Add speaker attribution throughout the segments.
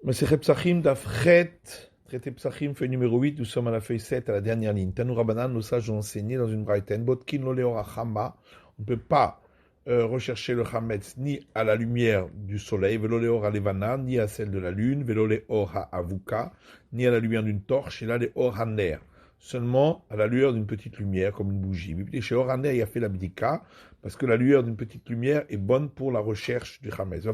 Speaker 1: Masechet Psachim d'Afret, traité Psachim, feuille numéro 8, nous sommes à la feuille 7, à la dernière ligne. Tanu Rabbanan, nos sages ont enseigné dans une braïtaine, Botkin lo leora chama, on ne peut pas rechercher le chametz ni à la lumière du soleil, velo leora levana, ni à celle de la lune, velo leora avuka, ni à la lumière d'une torche, et là le oraner, seulement à la lueur d'une petite lumière, comme une bougie. Chez oraner, il a fait la bdika, parce que la lueur d'une petite lumière est bonne pour la recherche du chametz.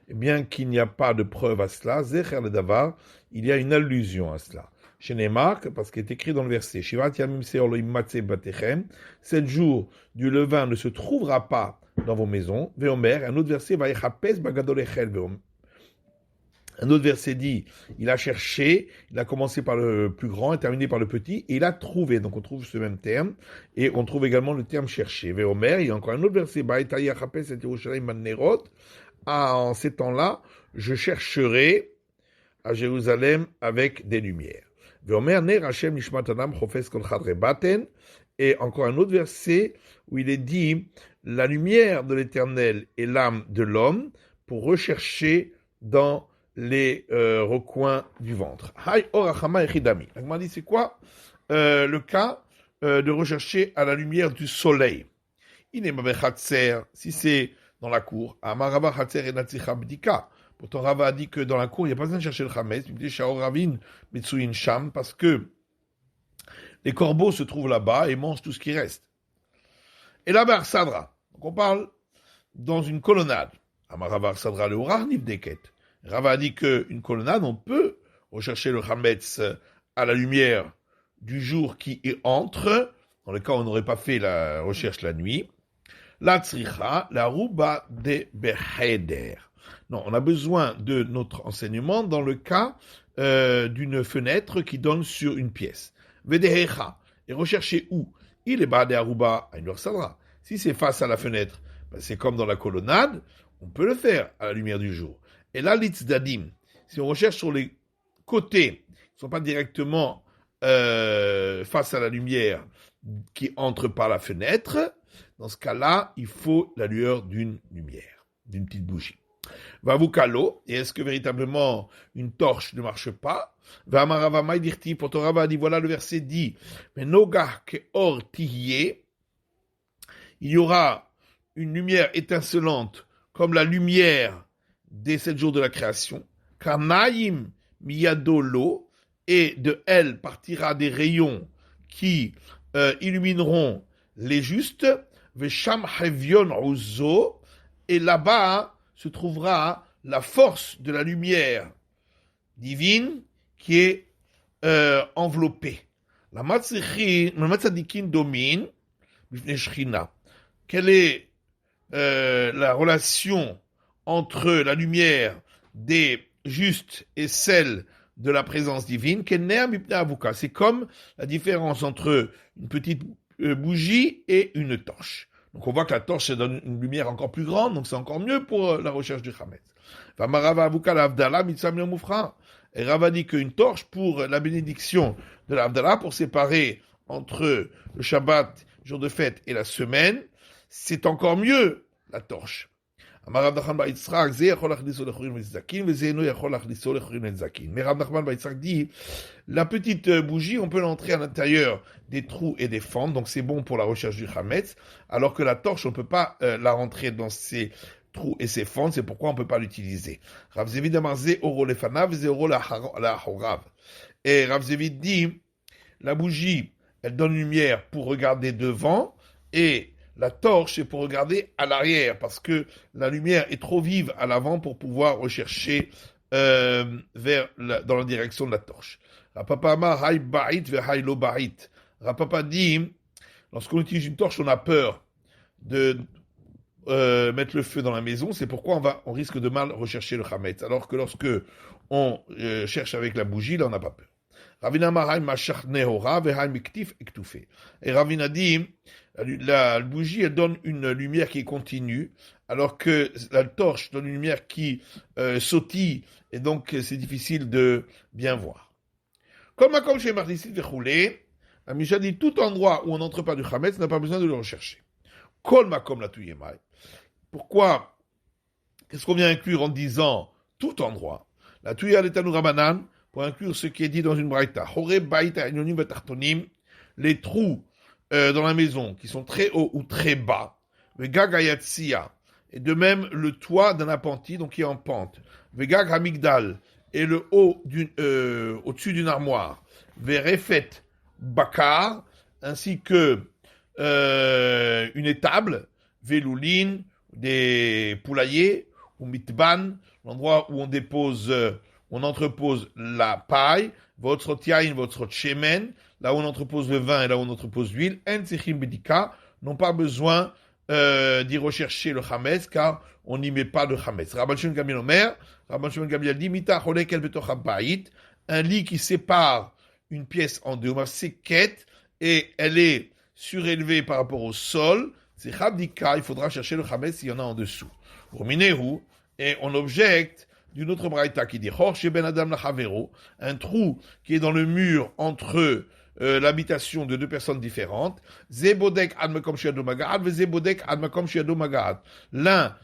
Speaker 1: Et bien qu'il n'y a pas de preuve à cela, Zecher le Davar, il y a une allusion à cela. Chez Neymar, parce qu'il est écrit dans le verset, Shivat Yamim Seor Loim Matze Batechem, 7 jours du levain ne se trouvera pas dans vos maisons. Veomer, un autre verset, Vaïchapes Bagadol Echel Veomer. Un autre verset dit, il a cherché, il a commencé par le plus grand et terminé par le petit, et il a trouvé. Donc on trouve ce même terme, et on trouve également le terme chercher. Veomer, il y a encore un autre verset, Baïtaïachapes et Yerushalayim Mannerot. En ces temps-là, je chercherai à Jérusalem avec des lumières. Et encore un autre verset où il est dit, la lumière de l'Éternel est l'âme de l'homme pour rechercher dans les recoins du ventre. Agma dit, c'est quoi le cas de rechercher à la lumière du soleil? Si c'est dans la cour, pourtant Rava a dit que dans la cour, il n'y a pas besoin de chercher le chametz, parce que les corbeaux se trouvent là-bas et mangent tout ce qui reste. Et là-bas, Sadra, donc on parle dans une colonnade. Rava a dit qu'une colonnade, on peut rechercher le chametz à la lumière du jour qui y entre, dans le cas où on n'aurait pas fait la recherche la nuit. La tzricha, la rouba de beheder. Non, on a besoin de notre enseignement dans le cas d'une fenêtre qui donne sur une pièce. Vedehecha. Et rechercher où? Il est bas de aruba à une sadra. Si c'est face à la fenêtre, ben c'est comme dans la colonnade, on peut le faire à la lumière du jour. Et là, l'itzadim, si on recherche sur les côtés, qui ne sont pas directement face à la lumière qui entre par la fenêtre, dans ce cas-là, il faut la lueur d'une lumière, d'une petite bougie. Va vous calo, et est-ce que véritablement une torche ne marche pas? Va maravamai dirti, pour ton Rava dit, voilà le verset dit, mais nogah ke or tihye, il y aura une lumière étincelante comme la lumière des 7 jours de la création, karnaim miyadolo, et de elle partira des rayons qui illumineront les justes, Vesham Hevion Uzo, et là-bas se trouvera la force de la lumière divine qui est enveloppée. La Matzadikin domine, quelle est la relation entre la lumière des justes et celle de la présence divine? C'est comme la différence entre une petite bougie et une torche. Donc on voit que la torche donne une lumière encore plus grande, donc c'est encore mieux pour la recherche du chametz. Et Rava dit qu'une torche pour la bénédiction de l'Avdallah, pour séparer entre le Shabbat, jour de fête, et la semaine, c'est encore mieux la torche. Mais Rav Nachman Bar Yitzchak dit, la petite bougie, on peut l'entrer à l'intérieur des trous et des fentes, donc c'est bon pour la recherche du chametz, alors que la torche, on ne peut pas la rentrer dans ces trous et ces fentes, c'est pourquoi on ne peut pas l'utiliser. Rav Zevid amar ze oro lefanav, ze oro lahorav. Et Rav Zevid dit, la bougie, elle donne une lumière pour regarder devant, et la torche, c'est pour regarder à l'arrière, parce que la lumière est trop vive à l'avant pour pouvoir rechercher dans la direction de la torche. Rapapa amar hay ba'it ve hay lo ba'it. Rapapa dit, lorsqu'on utilise une torche, on a peur de mettre le feu dans la maison, c'est pourquoi on risque de mal rechercher le chametz, alors que lorsque on cherche avec la bougie, là on n'a pas peur. Ravina Mahaim Mashach Nehora Vehaim Iktif Ektufe. Et Ravina dit, la bougie, elle donne une lumière qui est continue, alors que la torche donne une lumière qui sautille, et donc c'est difficile de bien voir. Comme chez Mardisit Vechoulé, la Misha dit, tout endroit où on n'entre pas du Chametz n'a pas besoin de le rechercher. Kol Makom la Tuyemai. Pourquoi? Qu'est-ce qu'on vient inclure en disant tout endroit. La Touya l'Etanu Rabanan, pour inclure ce qui est dit dans une braïta. Hore Baïta Enyonim Vetartonim, les trous dans la maison qui sont très hauts ou très bas. Vegag Ayatsiya, et de même le toit d'un appentis, donc qui est en pente. Vegag Hamigdal, et le haut au-dessus d'une armoire. Verefet Bakar, ainsi que une étable, Veloulin, des poulaillers, ou Mitban, l'endroit où on entrepose la paille, votre tiaïn, votre shemen, là où on entrepose le vin et là où on entrepose l'huile, en tsechim bedika, n'ont pas besoin d'y rechercher le chametz, car on n'y met pas de chametz. Rabban Shimon Gamliel Omer, Rabban Shimon Gamliel dit, mita cholekel betoch habayit, un lit qui sépare une pièce en deux, seket, et elle est surélevée par rapport au sol, c'est chabdika, il faudra chercher le chametz s'il y en a en dessous. Rominehu, et on objecte d'une autre braïta qui dit Chor chez Ben Adam Lachavero, un trou qui est dans le mur entre l'habitation de deux personnes différentes. Zebodek admekom shiado magad, zebodek admekom shiado magad. L'un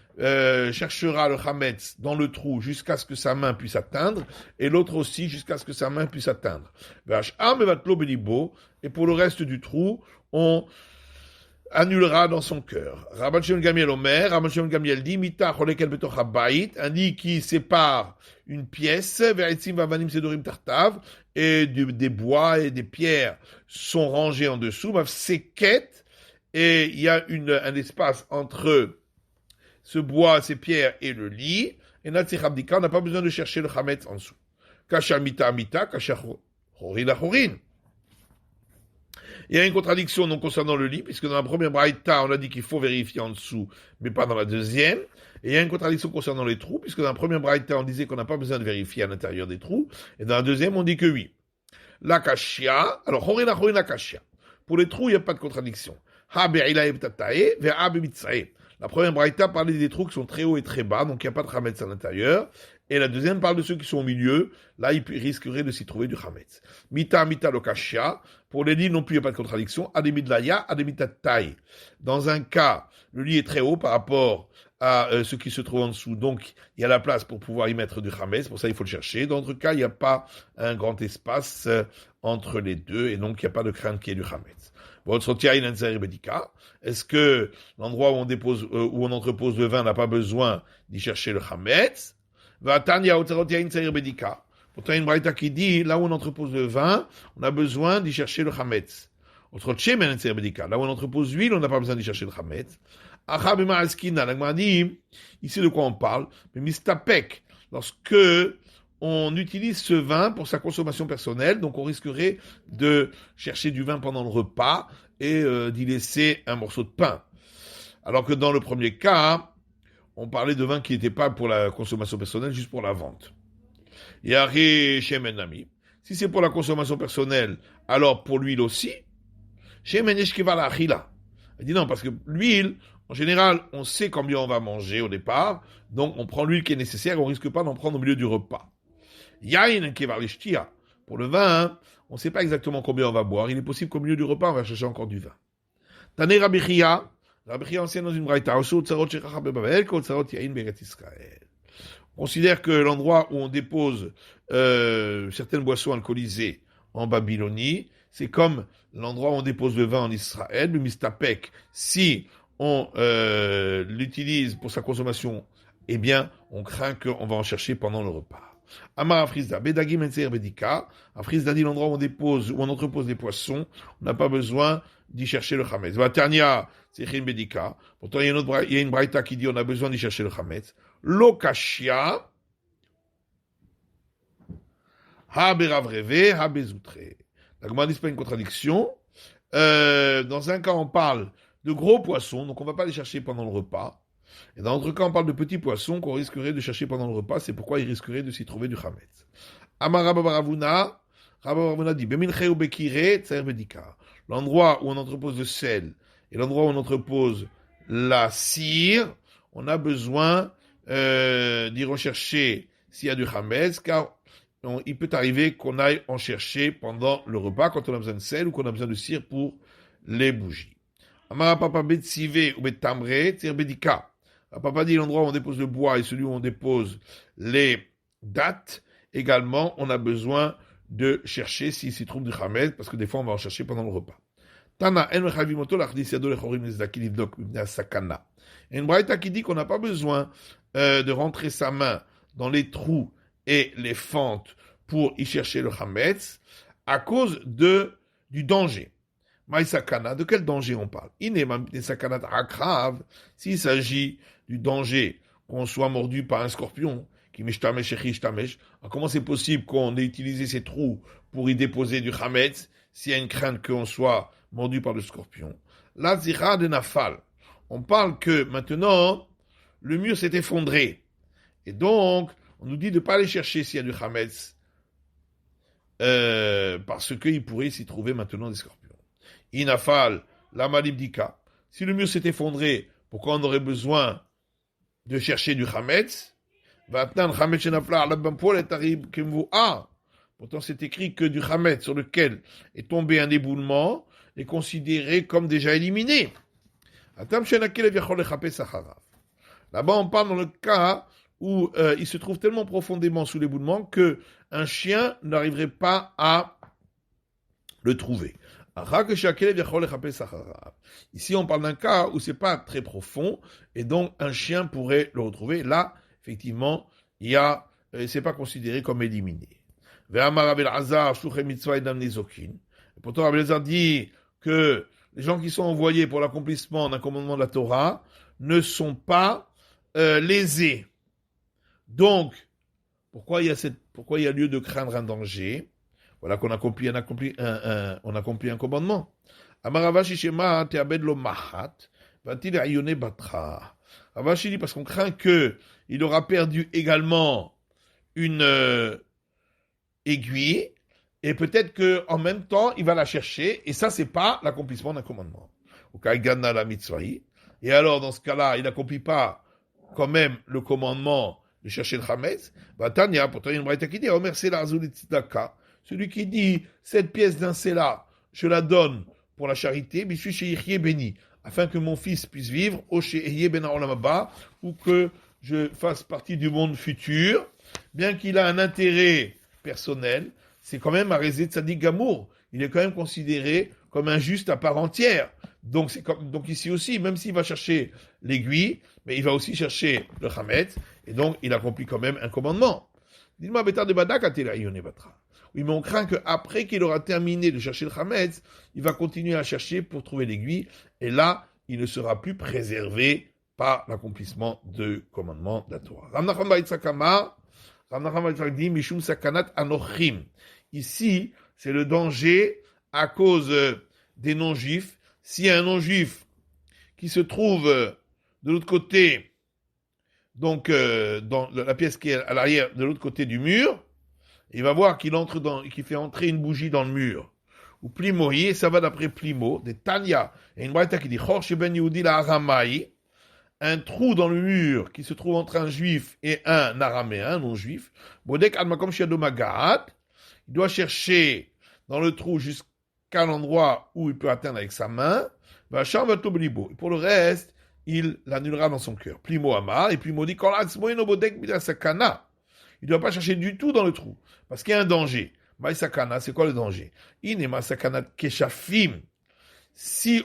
Speaker 1: cherchera le chametz dans le trou jusqu'à ce que sa main puisse atteindre, et l'autre aussi jusqu'à ce que sa main puisse atteindre. Et pour le reste du trou, on annulera dans son cœur. Rabban Shimon Gamliel Omer, Rabban Shimon Gamliel dit, mita cholekel betoch habayit, un lit qui sépare une pièce, ve'etzim vavanim sedorim tartav, et des bois et des pierres sont rangés en dessous, seket, et il y a un espace entre ce bois, ces pierres et le lit, et natzichabdika, on n'a pas besoin de chercher le chametz en dessous. Kasha mita mita, kasha chorin la chorin. Il y a une contradiction donc concernant le lit, puisque dans la première braïta, on a dit qu'il faut vérifier en dessous, mais pas dans la deuxième. Et il y a une contradiction concernant les trous, puisque dans la première braïta, on disait qu'on n'a pas besoin de vérifier à l'intérieur des trous, et dans la deuxième, on dit que oui. La kashia, alors, chorin la kashia. Pour les trous, il n'y a pas de contradiction. Ha be'ila ebtatae, ve'a be'mitzae. La première braïta parlait des trous qui sont très hauts et très bas, donc il n'y a pas de chametz à l'intérieur. Et la deuxième parle de ceux qui sont au milieu. Là, ils risqueraient de s'y trouver du chametz. Mita lokashia. Pour les lits non plus, il n'y a pas de contradiction. Ademidlaya, ademitatai. Dans un cas, le lit est très haut par rapport à ce qui se trouve en dessous. Donc, il y a la place pour pouvoir y mettre du chametz. Pour ça, il faut le chercher. Dans d'autres cas, il n'y a pas un grand espace entre les deux. Et donc, il n'y a pas de crainte qu'il y ait du chametz. Est-ce que l'endroit où on entrepose le vin n'a pas besoin d'y chercher le chametz? Pourtant, il y a une braïta qui dit, là où on entrepose le vin, on a besoin d'y chercher le chametz. Là où on entrepose l'huile, on n'a pas besoin d'y chercher le chametz. La dit, ici de quoi on parle? Mais mistapek, lorsque on utilise ce vin pour sa consommation personnelle, donc on risquerait de chercher du vin pendant le repas et d'y laisser un morceau de pain. Alors que dans le premier cas, on parlait de vin qui n'était pas pour la consommation personnelle, juste pour la vente. Yari shemen nami. Si c'est pour la consommation personnelle, alors pour l'huile aussi. Shemen yeshkiva la achila. Elle dit non, parce que l'huile, en général, on sait combien on va manger au départ, donc on prend l'huile qui est nécessaire, on risque pas d'en prendre au milieu du repas. Yain kevar lishtia. Pour le vin, on ne sait pas exactement combien on va boire. Il est possible qu'au milieu du repas, on va chercher encore du vin. Tané Rabbi Chia enseigne dans une braïta. On considère que l'endroit où on dépose certaines boissons alcoolisées en Babylonie, c'est comme l'endroit où on dépose le vin en Israël, le mistapek. Si on l'utilise pour sa consommation, eh bien, on craint qu'on va en chercher pendant le repas. Amar Afrizda, Bedagim Enser Bedika. Afrizda dit l'endroit où on entrepose des poissons, on n'a pas besoin d'y chercher le chametz. Vaternia, Sechin Bedika. Pourtant, il y a une braïta qui dit on a besoin d'y chercher le chametz. Lokashia, Ha Beravreve, Ha Bezoutre. La Gemara dit c'est pas une contradiction. Dans un cas, on parle de gros poissons, donc on ne va pas les chercher pendant le repas. Et dans l'autre cas, on parle de petits poissons qu'on risquerait de chercher pendant le repas, c'est pourquoi ils risqueraient de s'y trouver du chametz. Amar Rabba Baravuna dit, Beminche ou Bekire, Tser Bedika. L'endroit où on entrepose le sel et l'endroit où on entrepose la cire, on a besoin d'y rechercher s'il y a du chametz, car il peut arriver qu'on aille en chercher pendant le repas, quand on a besoin de sel ou qu'on a besoin de cire pour les bougies. Amar Papa Betsive ou Betamre, Tser Bedika. À Papa dit l'endroit où on dépose le bois et celui où on dépose les dattes, également, on a besoin de chercher s'il s'y trouve du chametz, parce que des fois, on va en chercher pendant le repas. Tana, en mechavimoto lachdis yado lechorim nezdaki livdok mipnei sakana. Et une braïta qui dit qu'on n'a pas besoin de rentrer sa main dans les trous et les fentes pour y chercher le chametz à cause du danger. Maï sakana, de quel danger on parle? Inemam sakanat akrav, s'il s'agit du danger qu'on soit mordu par un scorpion, qui mishtamesh et chishtamesh, comment c'est possible qu'on ait utilisé ces trous pour y déposer du chametz s'il y a une crainte qu'on soit mordu par le scorpion? La zira de nafal. On parle que maintenant, le mur s'est effondré. Et donc, on nous dit de ne pas aller chercher s'il y a du chametz, parce qu'il pourrait s'y trouver maintenant des scorpions. Inafal, la malibdika. Si le mur s'est effondré, pourquoi on aurait besoin de chercher du chametz? Pourtant, c'est écrit que du chametz sur lequel est tombé un éboulement est considéré comme déjà éliminé. Là-bas, on parle dans le cas où il se trouve tellement profondément sous l'éboulement que un chien n'arriverait pas à le trouver. Ici, on parle d'un cas où c'est pas très profond et donc un chien pourrait le retrouver. Là, effectivement, c'est pas considéré comme éliminé. Pourtant, Rabbi Elazar dit que les gens qui sont envoyés pour l'accomplissement d'un commandement de la Torah ne sont pas lésés. Donc, pourquoi il y a lieu de craindre un danger? Voilà qu'on accomplit un commandement. Amaravashi Shema te'abed lo mahat, va-t-il ayone batra. Ravashi dit parce qu'on craint que il aura perdu également une aiguille, et peut-être que en même temps il va la chercher, et ça c'est pas l'accomplissement d'un commandement. Et alors dans ce cas-là, il n'accomplit pas quand même le commandement de chercher le chametz. Tanya, pourtant il y a une braïta qui dit Omer Sela Azul Tzedaka. Celui qui dit cette pièce d'un Sela, je la donne pour la charité, mais je suis chez béni, afin que mon fils puisse vivre, au chez ben Olamaba, ou que je fasse partie du monde futur, bien qu'il a un intérêt personnel, c'est quand même Arézé Tzadik Gamour. Il est quand même considéré comme un juste à part entière. Donc ici aussi, même s'il va chercher l'aiguille, mais il va aussi chercher le chametz, et donc il accomplit quand même un commandement. Dis-moi, Bétar de Badak, oui, mais on craint qu'après qu'il aura terminé de chercher le chametz, il va continuer à chercher pour trouver l'aiguille, et là, il ne sera plus préservé par l'accomplissement de commandement de la Torah. Ici, c'est le danger à cause des non-juifs. S'il y a un non-juif qui se trouve de l'autre côté, donc dans la pièce qui est à l'arrière, de l'autre côté du mur, il va voir qu'il fait entrer une bougie dans le mur. Ou Plimo, ça va d'après Plimo, des Tanya, et une braïta qui dit Chorche ben Yehudi la Aramai, un trou dans le mur qui se trouve entre un juif et un araméen, un non-juif. Bodek Almakom Shadomagaat, il doit chercher dans le trou jusqu'à l'endroit où il peut atteindre avec sa main. Et pour le reste, il l'annulera dans son cœur. Plimo Amar, et Plimo dit il ne doit pas chercher du tout dans le trou, parce qu'il y a un danger. Maï sakana, c'est quoi le danger? Inema sakana keshafim. Si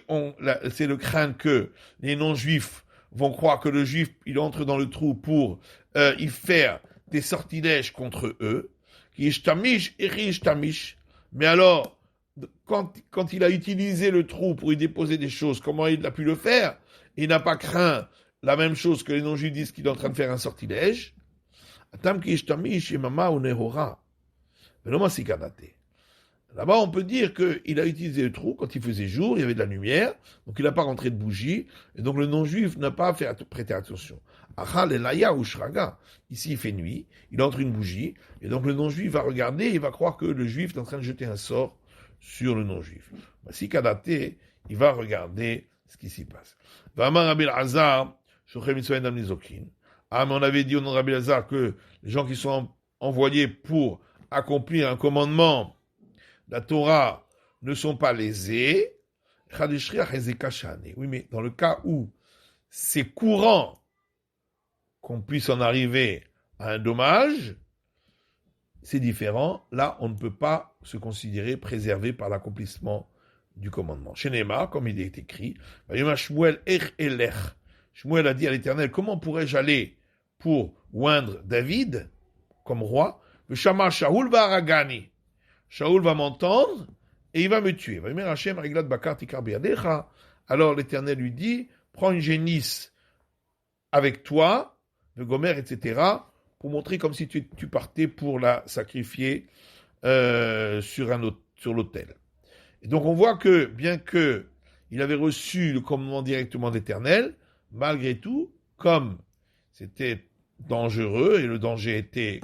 Speaker 1: c'est le crainte que les non-juifs vont croire que le juif, il entre dans le trou pour y faire des sortilèges contre eux, qui ishtamish et ishtamish. Mais alors, quand il a utilisé le trou pour y déposer des choses, comment il a pu le faire? Il n'a pas craint la même chose que les non-juifs disent qu'il est en train de faire un sortilège. Là-bas, on peut dire qu'il a utilisé le trou quand il faisait jour, il y avait de la lumière, donc il n'a pas rentré de bougie, et donc le non-juif n'a pas prêté attention. Ici, il fait nuit, il entre une bougie, et donc le non-juif va regarder, il va croire que le juif est en train de jeter un sort sur le non-juif. Si Kadaté, il va regarder ce qui s'y passe. Ah, mais on avait dit au nom de Rabbi Elazar que les gens qui sont envoyés pour accomplir un commandement, la Torah, ne sont pas lésés. Oui, mais dans le cas où c'est courant qu'on puisse en arriver à un dommage, c'est différent. Là, on ne peut pas se considérer préservé par l'accomplissement du commandement. Chez Neymar, comme il est écrit, Shmuel a dit à l'Éternel, comment pourrais-je aller pour oindre David comme roi? Le Shama Shaoul va Aragani. Shaoul va m'entendre et il va me tuer. Alors l'Éternel lui dit, prends une génisse avec toi, de Gomer, etc., pour montrer comme si tu partais pour la sacrifier sur l'autel. Et donc on voit que, bien qu'il avait reçu le commandement directement d'Éternel, malgré tout, comme c'était dangereux et le danger était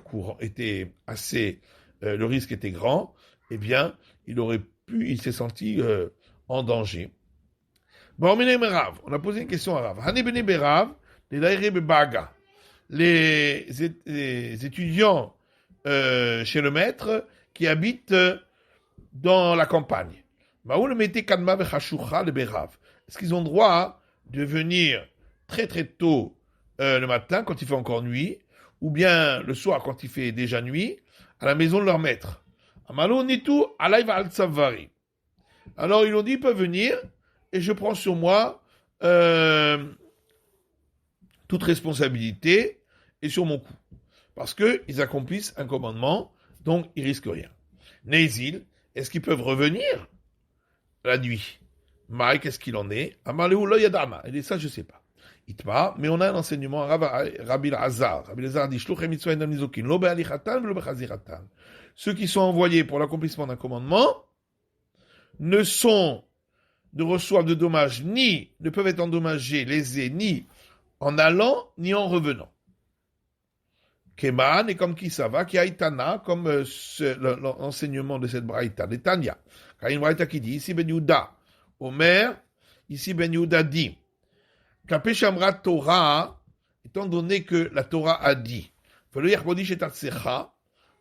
Speaker 1: assez, le risque était grand, eh bien, il s'est senti en danger. Bon, on a posé une question à Rav. Les étudiants chez le maître qui habitent dans la campagne. Est-ce qu'ils ont droit de venir très très tôt le matin quand il fait encore nuit, ou bien le soir quand il fait déjà nuit, à la maison de leur maître? Alors ils ont dit, ils peuvent venir, et je prends sur moi toute responsabilité et sur mon cou. Parce qu'ils accomplissent un commandement, donc ils risquent rien. Nézil, est-ce qu'ils peuvent revenir la nuit? Maï, qu'est-ce qu'il en est? Amaleu yadama. Il dit ça, je sais pas. Itma, mais on a un enseignement, Rabbi Lazar. Rabbi Lazar dit, ceux qui sont envoyés pour l'accomplissement d'un commandement ne reçoivent de dommages ne peuvent être endommagés, lésés, ni en allant, ni en revenant. Keman, et comme qui ça va, qui aïtana, comme l'enseignement de cette braïta, de Tanya. Car il y a une braïta qui dit, ici Ben Yehuda, Omer, ici Ben Yehuda dit, Kapé Shamra Torah, étant donné que la Torah a dit,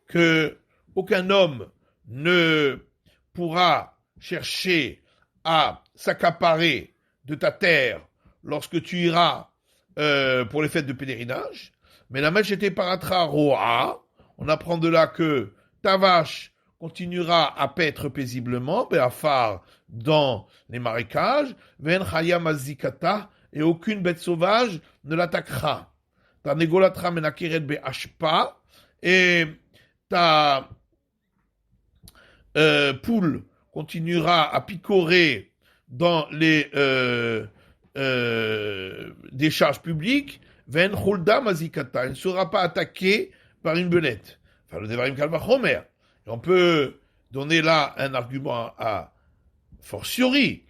Speaker 1: que aucun homme ne pourra chercher à s'accaparer de ta terre lorsque tu iras pour les fêtes de pèlerinage. Mais la mèche était paratra roa. On apprend de là que ta vache continuera à paître paisiblement, béafar dans les marécages, ven chaya mazikata, et aucune bête sauvage ne l'attaquera. Ta negolatra menakeret be'ashpa, et ta poule continuera à picorer dans les décharges publiques, ven chulda mazikata, il ne sera pas attaqué par une belette. Enfin, le devarim kalvachomer. Et on peut donner là un argument à fortiori.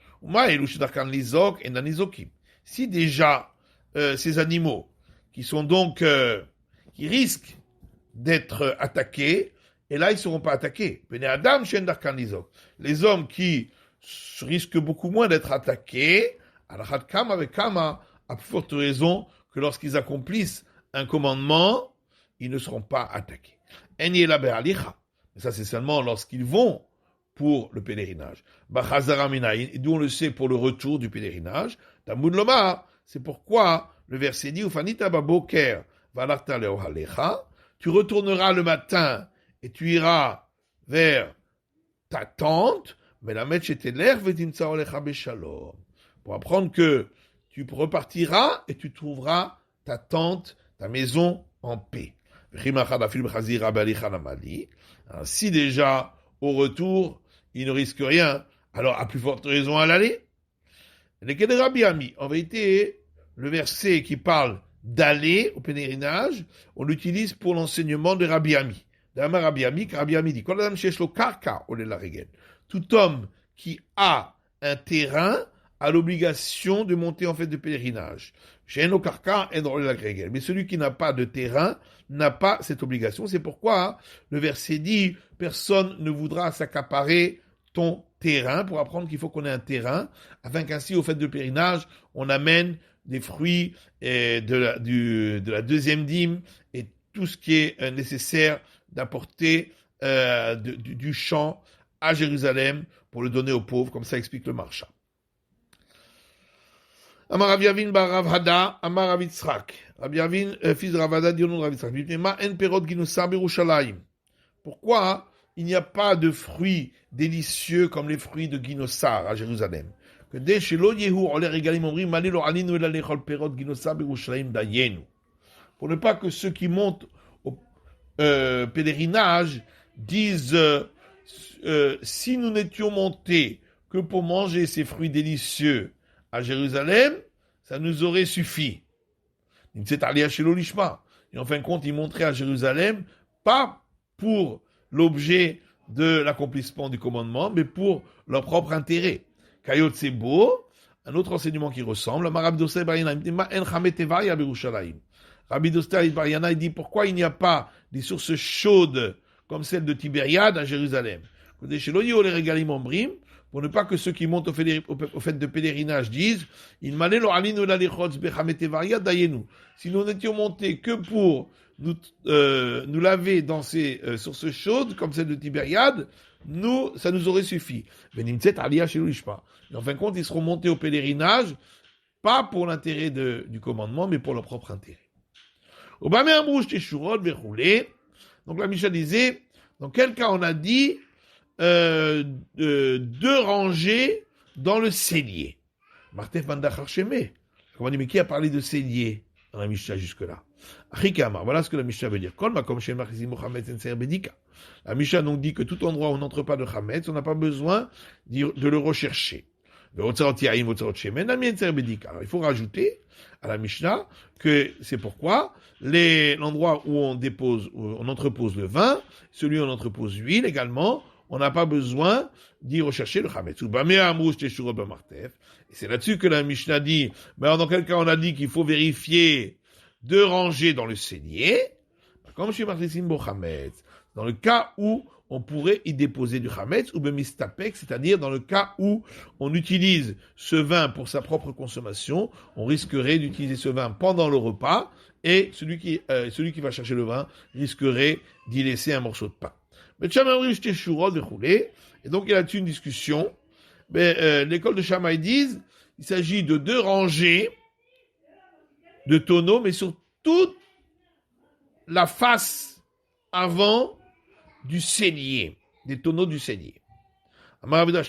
Speaker 1: Si déjà ces animaux qui sont donc qui risquent d'être attaqués, et là ils ne seront pas attaqués. Les hommes qui risquent beaucoup moins d'être attaqués, à plus forte raison que lorsqu'ils accomplissent un commandement, ils ne seront pas attaqués. Mais ça c'est seulement lorsqu'ils vont pour le pèlerinage. Et d'où on le sait pour le retour du pèlerinage. C'est pourquoi le verset dit, tu retourneras le matin et tu iras vers ta tente, mais la metche était l'air pour apprendre que tu repartiras et tu trouveras ta tente, ta maison en paix. Si déjà au retour il ne risque rien, alors à plus forte raison à l'aller. En vérité, le verset qui parle d'aller au pèlerinage, on l'utilise pour l'enseignement de Rabbi Ami. Rabbi Ami dit, tout homme qui a un terrain a l'obligation de monter en fait de pèlerinage. Mais celui qui n'a pas de terrain n'a pas cette obligation. C'est pourquoi le verset dit, personne ne voudra s'accaparer ton terrain, pour apprendre qu'il faut qu'on ait un terrain, afin qu'ainsi, au fait de pèlerinage, on amène des fruits et de la deuxième dîme et tout ce qui est nécessaire d'apporter du champ à Jérusalem pour le donner aux pauvres, comme ça explique le Maharsha. Amar Rav Yavin bar Rav Hada, Amar Rav Yitzchak. Rabbi Avin, fils de Ravada, dit au nom de Rabbi Yitzhak, Ma en perot ginosar birushalayim. Pourquoi il n'y a pas de fruits délicieux comme les fruits de Ginosar à Jérusalem? Que dès chez l'Oyehu, on les régalim omri, malé lo alinu el alechol perot Ginosar birushalayim dayenu. Pour ne pas que ceux qui montent au pèlerinage disent si nous n'étions montés que pour manger ces fruits délicieux à Jérusalem, ça nous aurait suffi. Et en fin de compte, ils montraient à Jérusalem, pas pour l'objet de l'accomplissement du commandement, mais pour leur propre intérêt. Kayot, c'est beau. Un autre enseignement qui ressemble. Rabbi Dostai Bariana, il dit pourquoi il n'y a pas des sources chaudes comme celle de Tibériade à Jérusalem. Pour ne pas que ceux qui montent au fait de pèlerinage disent si nous n'étions montés que pour nous laver dans ces sources chaudes comme celle de Tibériade, ça nous aurait suffi. Et en fin de compte, ils seront montés au pèlerinage pas pour l'intérêt du commandement, mais pour leur propre intérêt. Donc la Mishnah disait, dans quel cas on a dit deux rangées dans le cellier. Martef Mandachar Shemé. Comment on dit, mais qui a parlé de cellier dans la Mishnah jusque-là? Achikama, voilà ce que la Mishnah veut dire. La Mishnah donc dit que tout endroit où on n'entre pas de Chametz, on n'a pas besoin de le rechercher. Alors, il faut rajouter à la Mishnah que c'est pourquoi l'endroit où on entrepose le vin, celui où on entrepose l'huile également, on n'a pas besoin d'y rechercher le chametz. Et c'est là-dessus que la Mishnah dit, mais alors dans quel cas on a dit qu'il faut vérifier deux rangées dans le cellier, comme chez Martisim Bo Chametz, dans le cas où on pourrait y déposer du chametz ou bemistapek, c'est-à-dire dans le cas où on utilise ce vin pour sa propre consommation, on risquerait d'utiliser ce vin pendant le repas et celui qui va chercher le vin risquerait d'y laisser un morceau de pain. Et donc il y a là-dessus une discussion. L'école de Shammai disent il s'agit de deux rangées de tonneaux, mais sur toute la face avant du cellier, des tonneaux du cellier. Ravuda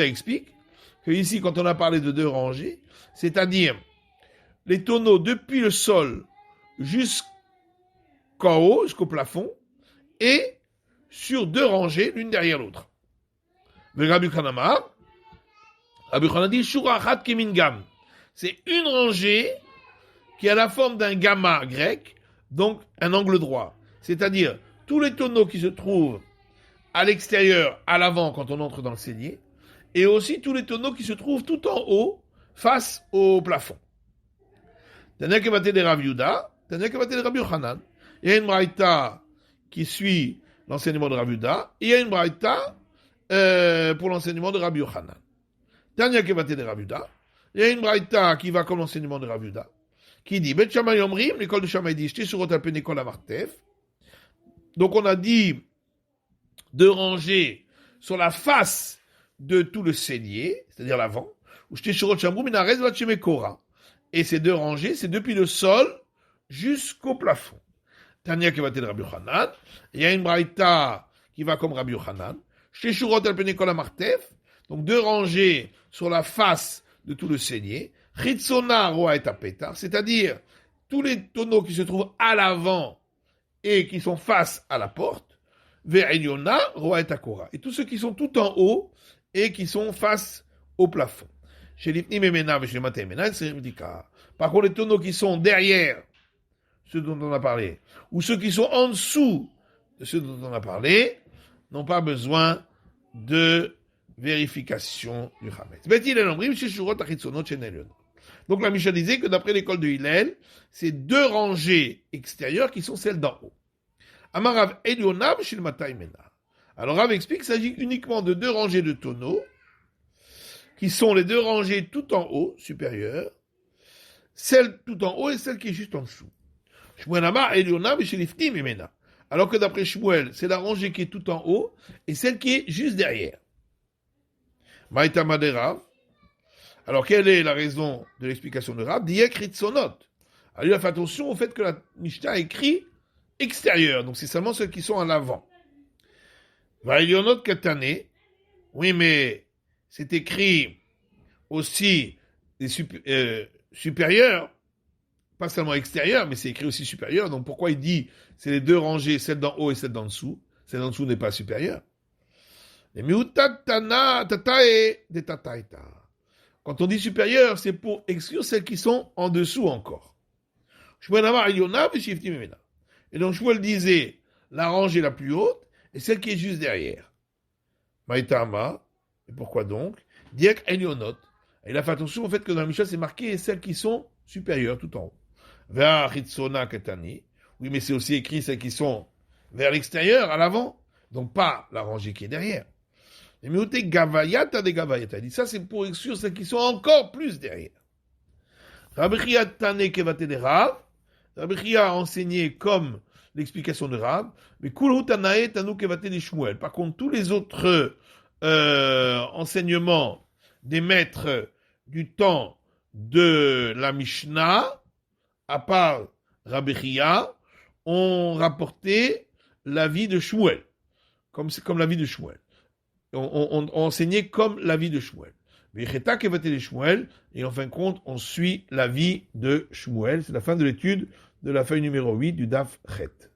Speaker 1: explique que ici, quand on a parlé de deux rangées, c'est-à-dire les tonneaux depuis le sol jusqu'en haut, jusqu'au plafond, et sur deux rangées, l'une derrière l'autre. Rabbi Khanama dit Shurachat Kemingam. C'est une rangée qui a la forme d'un gamma grec, donc un angle droit. C'est-à-dire tous les tonneaux qui se trouvent à l'extérieur, à l'avant quand on entre dans le cellier, et aussi tous les tonneaux qui se trouvent tout en haut, face au plafond. Tania Kevate de Rav Yehuda, Tania Kevate de Rabbi Yochanan. Il y a une braïta qui suit l'enseignement de Rav Yehuda, et il y a une braïta pour l'enseignement de Rabbi Yochanan. Tania Kevate de Rav Yehuda, il y a une braïta qui va comme l'enseignement de Rav Yehuda, qui dit, Bet Shammai Omrim, l'école de Shammai dit, Shte surot al pen ekol hamartef. Donc on a dit de ranger sur la face de tout le cellier, c'est-à-dire l'avant, ou Shte surot shamru minarez vat kora. Et ces deux rangées, c'est depuis le sol jusqu'au plafond. Tania Kevate de Rabbi Yochanan, il y a une braïta qui va comme Rabbi Yochanan, Shte surot al pen ekol hamartef, donc deux rangées sur la face de tout le cellier, Chitzona roa et apetar, c'est-à-dire tous les tonneaux qui se trouvent à l'avant et qui sont face à la porte, ve'eliona roa et akora, et tous ceux qui sont tout en haut et qui sont face au plafond. Chez l'ifnim emena et chez le emena, c'est ridika. Par contre, les tonneaux qui sont derrière ceux dont on a parlé, ou ceux qui sont en dessous de ceux dont on a parlé, n'ont pas besoin de vérification du chametz. Donc la Mishnah disait que d'après l'école de Hillel, c'est deux rangées extérieures qui sont celles d'en haut. Amarav Elionab shel Mataimena. Alors Rav explique qu'il s'agit uniquement de deux rangées de tonneaux, qui sont les deux rangées tout en haut, supérieures, celle tout en haut et celle qui est juste en dessous. Shmuel Amar Elionab shel Iftim Emena. Alors que d'après Shmuel, c'est la rangée qui est tout en haut et celle qui est juste derrière. Maïtama de Rav. Alors, quelle est la raison de l'explication de Rab? Diek Ritzonot. Alors, il a fait attention au fait que la Mishnah a écrit extérieur, donc c'est seulement ceux qui sont en avant. Vailionot Katane, oui, mais c'est écrit aussi des supérieurs, pas seulement extérieurs, mais c'est écrit aussi supérieur. Donc pourquoi il dit c'est les deux rangées, celle d'en haut et celle d'en dessous? Celle d'en dessous n'est pas supérieure. Quand on dit supérieur, c'est pour exclure celles qui sont en dessous encore. Et donc Shmuel disait la rangée la plus haute et celle qui est juste derrière. Maïtama, et pourquoi donc? Diek Elionot. Il a fait attention au fait que dans la Mishnah, c'est marqué celles qui sont supérieures tout en haut. Vers Hitsona Katani. Oui, mais c'est aussi écrit celles qui sont vers l'extérieur, à l'avant. Donc pas la rangée qui est derrière. Et Miote Gavayata de Gavayata. Il dit ça, c'est pour exclure celles qui sont encore plus derrière. Rabbi Chia Tane Kevate de Rav. Rabbi Chia a enseigné comme l'explication de Rav. Mais Kulhu Tanae Tanu Kevate de Shmuel. Par contre, tous les autres enseignements des maîtres du temps de la Mishnah, à part Rabbi Chia, ont rapporté l'avis de Shmuel, comme l'avis de Shmuel. On enseigné comme l'avis de Shmuel. Et en fin de compte, on suit l'avis de Shmuel. C'est la fin de l'étude de la feuille numéro 8 du Daf Chet.